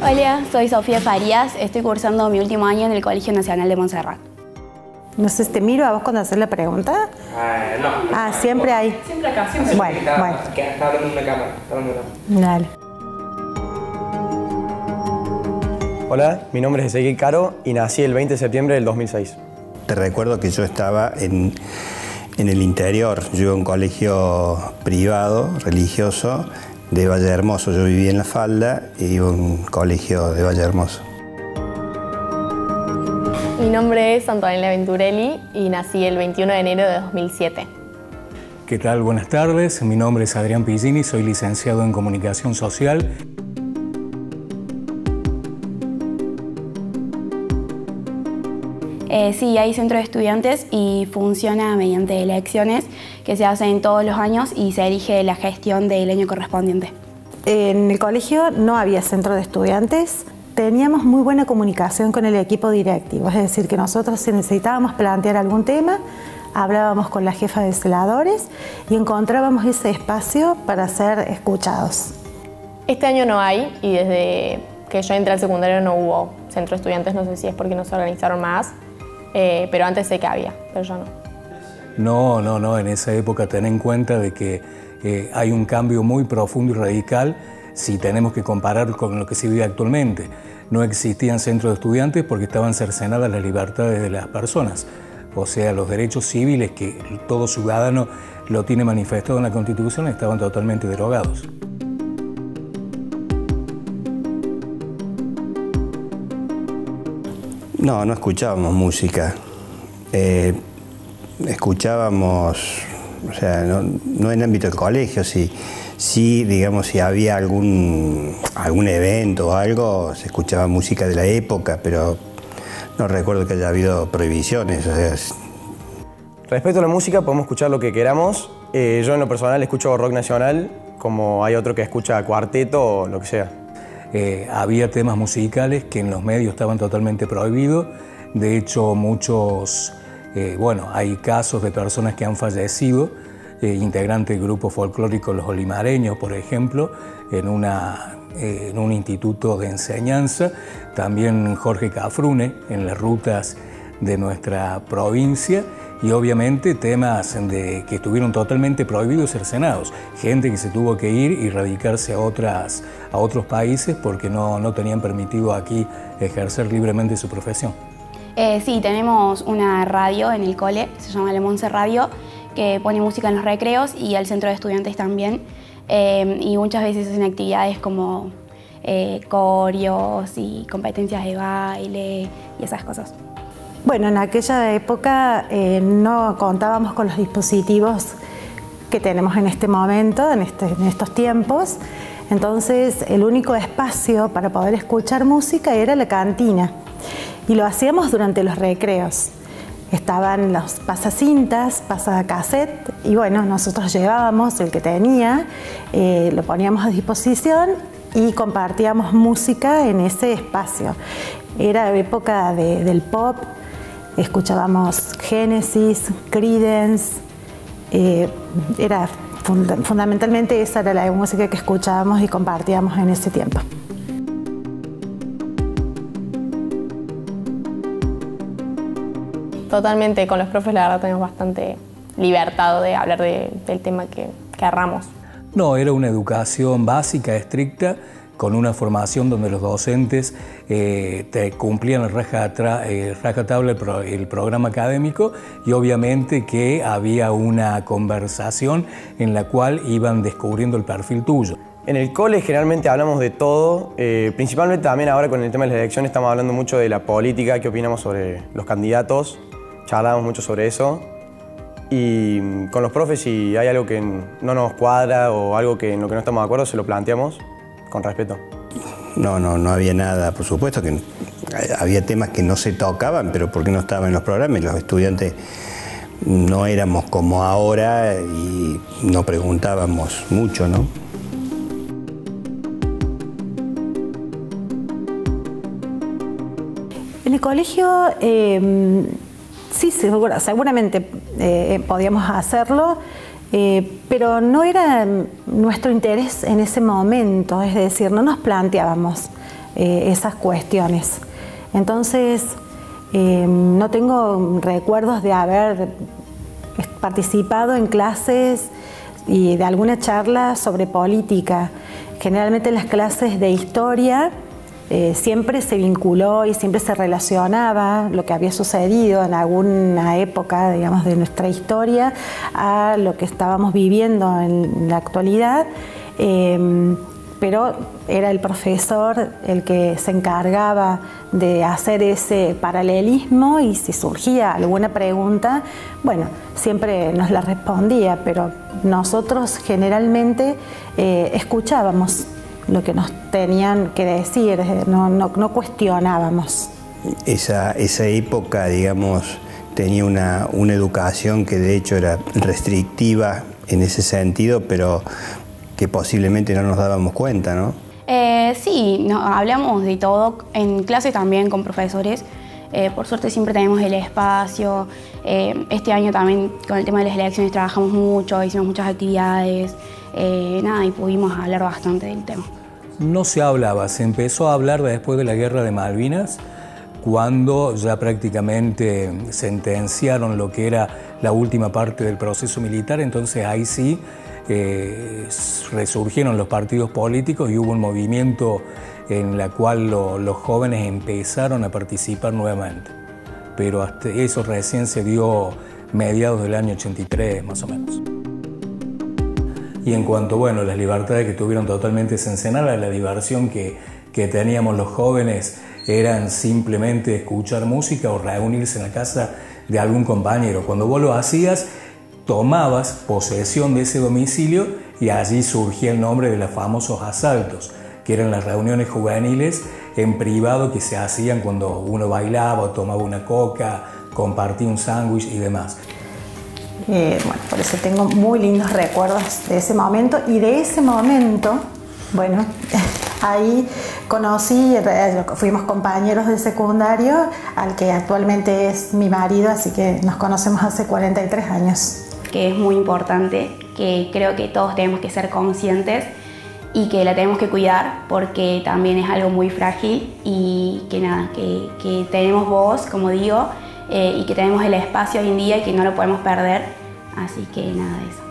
Hola, soy Sofía Farías, estoy cursando mi último año en el Colegio Nacional de Montserrat. No sé, ¿te miro a vos cuando haces la pregunta? No. Ah, siempre hay. Siempre acá, siempre. Bueno. Está hablando en una cámara. Dale. Hola, mi nombre es Ezequiel Caro y nací el 20 de septiembre del 2006. Te recuerdo que yo estaba en el interior, yo iba a un colegio privado, religioso, de Valle Hermoso. Yo vivía en La Falda y iba a un colegio de Valle Hermoso. Mi nombre es Antonella Venturelli y nací el 21 de enero de 2007. ¿Qué tal? Buenas tardes. Mi nombre es Adrián Pillini, soy licenciado en Comunicación Social. Sí, hay centro de estudiantes y funciona mediante elecciones que se hacen todos los años y se elige la gestión del año correspondiente. En el colegio no había centro de estudiantes. Teníamos muy buena comunicación con el equipo directivo, es decir, que nosotros si necesitábamos plantear algún tema, hablábamos con la jefa de celadores y encontrábamos ese espacio para ser escuchados. Este año no hay y desde que yo entré al secundario no hubo centro de estudiantes, no sé si es porque no se organizaron más, pero antes sé que había, pero yo no. No, en esa época ten en cuenta de que hay un cambio muy profundo y radical si tenemos que comparar con lo que se vive actualmente. No existían centros de estudiantes porque estaban cercenadas las libertades de las personas. O sea, los derechos civiles que todo ciudadano lo tiene manifestado en la Constitución estaban totalmente derogados. No escuchábamos música. Escuchábamos, o sea, no en el ámbito del colegio, sí, digamos, si había algún evento o algo, se escuchaba música de la época, pero no recuerdo que haya habido prohibiciones. O sea, Respecto a la música, podemos escuchar lo que queramos. Yo en lo personal escucho rock nacional, como hay otro que escucha cuarteto o lo que sea. Había temas musicales que en los medios estaban totalmente prohibidos. De hecho, hay casos de personas que han fallecido, integrantes del grupo folclórico Los Olimareños, por ejemplo, en un instituto de enseñanza. También Jorge Cafrune, en las rutas de nuestra provincia. Y obviamente temas que estuvieron totalmente prohibidos y cercenados. Gente que se tuvo que ir y radicarse a otros países porque no tenían permitido aquí ejercer libremente su profesión. Sí, tenemos una radio en el cole, se llama La Monse Radio, que pone música en los recreos y al centro de estudiantes también. Y muchas veces hacen actividades como coreos y competencias de baile y esas cosas. Bueno, en aquella época no contábamos con los dispositivos que tenemos en este momento, en estos tiempos. Entonces, el único espacio para poder escuchar música era la cantina. Y lo hacíamos durante los recreos. Estaban los pasacintas, pasacassette, y bueno, nosotros llevábamos el que tenía, lo poníamos a disposición y compartíamos música en ese espacio. Era época del pop. Escuchábamos Genesis, Creedence, fundamentalmente esa era la música que escuchábamos y compartíamos en ese tiempo. Totalmente, con los profes la verdad tenemos bastante libertad de hablar del tema que querramos. No, era una educación básica, estricta, con una formación donde los docentes cumplían a rajatabla el programa académico y obviamente que había una conversación en la cual iban descubriendo el perfil tuyo. En el cole generalmente hablamos de todo, principalmente también ahora con el tema de las elecciones estamos hablando mucho de la política, qué opinamos sobre los candidatos, charlamos mucho sobre eso. Y con los profes, si hay algo que no nos cuadra o algo en lo que no estamos de acuerdo, se lo planteamos con respeto. No había nada, por supuesto que había temas que no se tocaban, pero porque no estaban en los programas. Los estudiantes no éramos como ahora y no preguntábamos mucho, ¿no? En el colegio sí, seguramente podíamos hacerlo, pero no era nuestro interés en ese momento, es decir, no nos planteábamos esas cuestiones. Entonces, no tengo recuerdos de haber participado en clases y de alguna charla sobre política. Generalmente en las clases de historia siempre se vinculó y siempre se relacionaba lo que había sucedido en alguna época, digamos, de nuestra historia a lo que estábamos viviendo en la actualidad. Pero era el profesor el que se encargaba de hacer ese paralelismo, y si surgía alguna pregunta, bueno, siempre nos la respondía, pero nosotros generalmente escuchábamos lo que nos tenían que decir, no cuestionábamos. Esa época, digamos, tenía una educación que de hecho era restrictiva en ese sentido, pero que posiblemente no nos dábamos cuenta, ¿no? Sí, hablamos de todo, en clase también con profesores. Por suerte siempre tenemos el espacio. Este año también con el tema de las elecciones trabajamos mucho, hicimos muchas actividades, y pudimos hablar bastante del tema. No se hablaba, se empezó a hablar después de la Guerra de Malvinas, cuando ya prácticamente sentenciaron lo que era la última parte del proceso militar. Entonces ahí sí resurgieron los partidos políticos y hubo un movimiento en el cual los jóvenes empezaron a participar nuevamente. Pero hasta eso recién se dio mediados del año 83, más o menos. Y en cuanto, bueno, las libertades que tuvieron totalmente cercenadas, la diversión que teníamos los jóvenes eran simplemente escuchar música o reunirse en la casa de algún compañero. Cuando vos lo hacías, tomabas posesión de ese domicilio y allí surgía el nombre de los famosos asaltos, que eran las reuniones juveniles en privado que se hacían cuando uno bailaba o tomaba una coca, compartía un sándwich y demás. Bueno, por eso tengo muy lindos recuerdos de ese momento, y de ese momento, bueno, ahí conocí, fuimos compañeros de secundario, al que actualmente es mi marido, así que nos conocemos hace 43 años. Que es muy importante, que creo que todos tenemos que ser conscientes y que la tenemos que cuidar, porque también es algo muy frágil, y que nada, que tenemos voz, como digo, y que tenemos el espacio hoy en día y que no lo podemos perder, así que nada de eso.